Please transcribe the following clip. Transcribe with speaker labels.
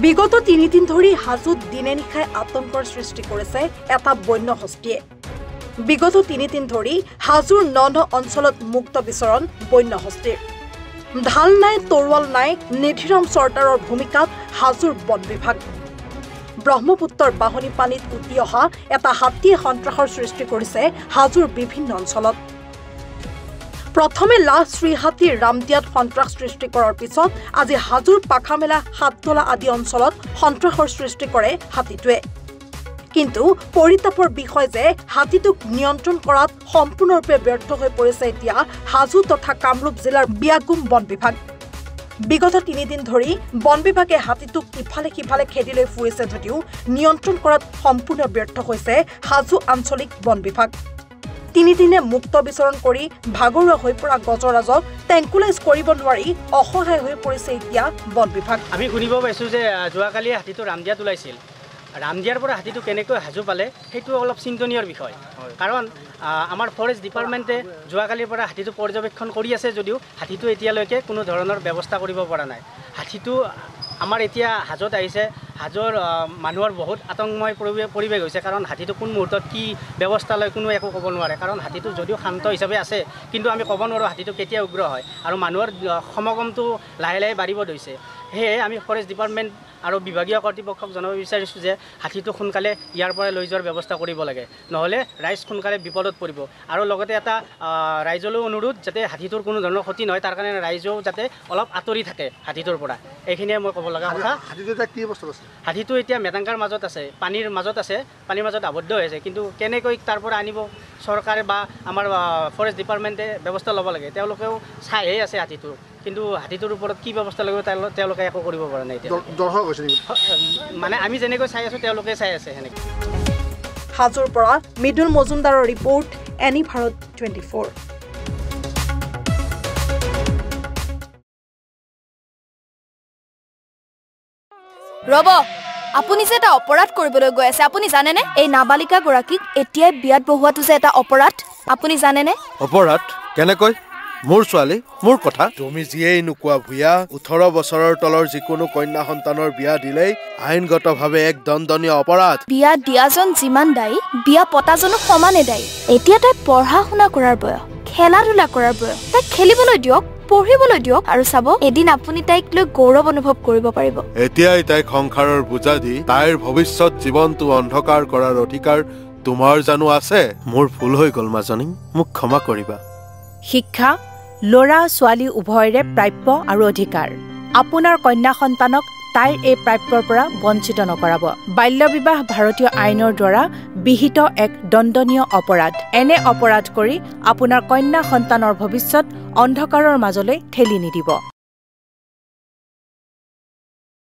Speaker 1: বিগত 3 দিন ধৰি হাজোত দিনে নিশাই আতংকৰ সৃষ্টি কৰিছে এটা বন্য হস্তীয়ে। বিগত 3 দিন ধৰি হাজোৰ ন অঞ্চলত মুক্ত বিচৰণ বন্য হস্তীৰ। ঢাল নাই তৰোৱাল নাই নিধিৰাম চৰকাৰৰ ভূমিকাত হাজোৰ বন বিভাগ। ব্ৰহ্মপুত্ৰৰ বাহনী পানীত উটি অহা এটা হাতীয়ে সন্ত্ৰাসৰ সৃষ্টি কৰিছে হাজোৰ বিভিন্ন অঞ্চলত। প্ৰথমে লাজ শ্ৰীহাটীৰ ৰামদিয়াত সন্ত্ৰাস সৃষ্টি কৰাৰ পিছত আজি হাজোৰ পাখামেলা হাততলা আদি অঞ্চলত সন্ত্ৰাসৰ সৃষ্টি কৰে হাতীটোৱে। কিন্তু পৰিতাপৰ বিষয় যে হাতীটোক নিয়ন্ত্ৰণ কৰাত সম্পূৰ্ণৰূপে ব্যৰ্থ হৈ পৰিছে এতিয়া হাজো তথা কামৰূপ জিলাৰ বিয়াগুম বন বিভাগ। বিগত 3 দিন ধৰি বন বিভাগে হাতীটোক ইফালে সিফালে খেদি লৈ ফুৰিছে যদিও নিয়ন্ত্ৰণ কৰাত সম্পূৰ্ণ ব্যৰ্থ হৈছে হাজো আঞ্চলিক বন বিভাগ। 3 দিনে মুক্ত বিচৰণ কৰি ভাগৰুৱা হৈ পৰা গজৰাজক টেংকুলাইজ কৰিব নোৱাৰি অসহায় হৈ পৰিছে এতিয়া বন বিভাগ।
Speaker 2: আমি শুনিব পাইছোঁ যে যোৱাকালি হাতীটো ৰামদিয়াত ওলাইছিল। ৰামদিয়াৰ পৰা হাতীটো কেনেকৈ হাজো পালে সেইটো অলপ চিন্তনীয়ৰ বিষয়। কাৰণ আমাৰ ফৰেষ্ট ডিপাৰ্টমেণ্টে যোৱাকালিৰ পৰা হাতীটো পৰ্যবেক্ষণ কৰি আছে যদিও হাতীটো এতিয়ালৈকে কোনো ধৰণৰ ব্যৱস্থা কৰিব পৰা নাই। হাতীটো আমাৰ এতিয়া হাজোত আহিছে, হাজোৰ মানুহৰ বহুত আতংকময় পৰিৱেশ হৈছে। কাৰণ হাতীটো কোন মুহূৰ্তত কি ব্যৱস্থা লয় কোনো একো ক'ব নোৱাৰে। কাৰণ হাতীটো যদিও শান্ত হিচাপে আছে কিন্তু আমি ক'ব নোৱাৰোঁ হাতীটো কেতিয়া উগ্ৰ হয়। আৰু মানুহৰ সমাগমটো লাহে লাহে বাঢ়িব ধৰিছে। সেয়ে আমি ফৰেষ্ট ডিপাৰ্টমেণ্ট আৰু বিভাগীয় কৰ্তৃপক্ষক জনাব বিচাৰিছোঁ যে হাতীটো সোনকালে ইয়াৰ পৰা লৈ যোৱাৰ ব্যৱস্থা কৰিব লাগে, নহ'লে ৰাইজ সোনকালে বিপদত পৰিব। আৰু লগতে এটা ৰাইজলৈ অনুৰোধ যাতে হাতীটোৰ কোনো ধৰণৰ ক্ষতি নহয়, তাৰ কাৰণে ৰাইজেও যাতে অলপ আঁতৰি থাকে হাতীটোৰ পৰা। এইখিনিয়ে মই ক'ব লগা কথা। হাতীটো এতিয়া মেটাংগাৰ মাজত আছে, পানীৰ মাজত আছে, পানীৰ মাজত আবদ্ধ হৈ আছে। কিন্তু কেনেকৈ তাৰ পৰা আনিব চৰকাৰে বা আমাৰ ফৰেষ্ট ডিপাৰ্টমেণ্টে ব্যৱস্থা ল'ব লাগে। তেওঁলোকেও চাইহে আছে হাতীটো, কিন্তু হাতীটোৰ ওপৰত কি ব্যৱস্থা লাগিব তেওঁলোকে একো কৰিব পৰা নাই। মানে আমি যেনেকৈ চাই আছোঁ তেওঁলোকে চাই আছে সেনেকৈ।
Speaker 1: হাজোৰ পৰা মৃদুল মজুমদাৰৰ ৰিপৰ্ট, এনি ভাৰত 24।
Speaker 3: ৰব, আপুনি যে এটা অপৰাধ কৰিবলৈ গৈ আছে, আপুনি জানেনে? এই নাবালিকা গৰাকীক এতিয়াই বিয়াত বহোৱাটো যে এটা অপৰাধ, আপুনি জানেনে?
Speaker 4: অপৰাধ কেনেকৈ? মোৰ ছোৱালী, মোৰ কথা। তুমি যিয়েই নোকোৱা ভূঞা, 18 বছৰৰ তলৰ যিকোনো কন্যা সন্তানৰ বিয়া দিলেই আইনগতভাৱে এক দণ্ডনীয় অপৰাধ।
Speaker 3: বিয়া দিয়াজন যিমান দায়ী, বিয়া পতাজনো সমানে দায়ী। এতিয়া তাই পঢ়া শুনা কৰাৰ বয়স, খেলা ধূলা কৰাৰ বয়স। তাইক খেলিবলৈ দিয়ক, পঢ়িবলৈ দিয়ক, আৰু চাব এদিন আপুনি তাইক লৈ গৌৰৱ অনুভৱ কৰিব পাৰিব।
Speaker 4: এতিয়াই তাইক সংসাৰৰ বোজা দি তাইৰ ভৱিষ্যত জীৱনটো অন্ধকাৰ কৰাৰ অধিকাৰ তোমাৰ জানো আছে? মোৰ ভুল হৈ গ'ল মাজনী, মোক ক্ষমা কৰিবা।
Speaker 5: শিক্ষা ল'ৰা ছোৱালী উভয়ৰে প্ৰাপ্য আৰু অধিকাৰ। আপোনাৰ কন্যা সন্তানক তাইৰ এই প্ৰাপ্যৰ পৰা বঞ্চিত নকৰাব। বাল্য বিবাহ ভাৰতীয় আইনৰ দ্বাৰা বিহিত এক দণ্ডনীয় অপৰাধ। এনে অপৰাধ কৰি আপোনাৰ কন্যা সন্তানৰ ভৱিষ্যত অন্ধকাৰৰ মাজলৈ ঠেলি নিদিব।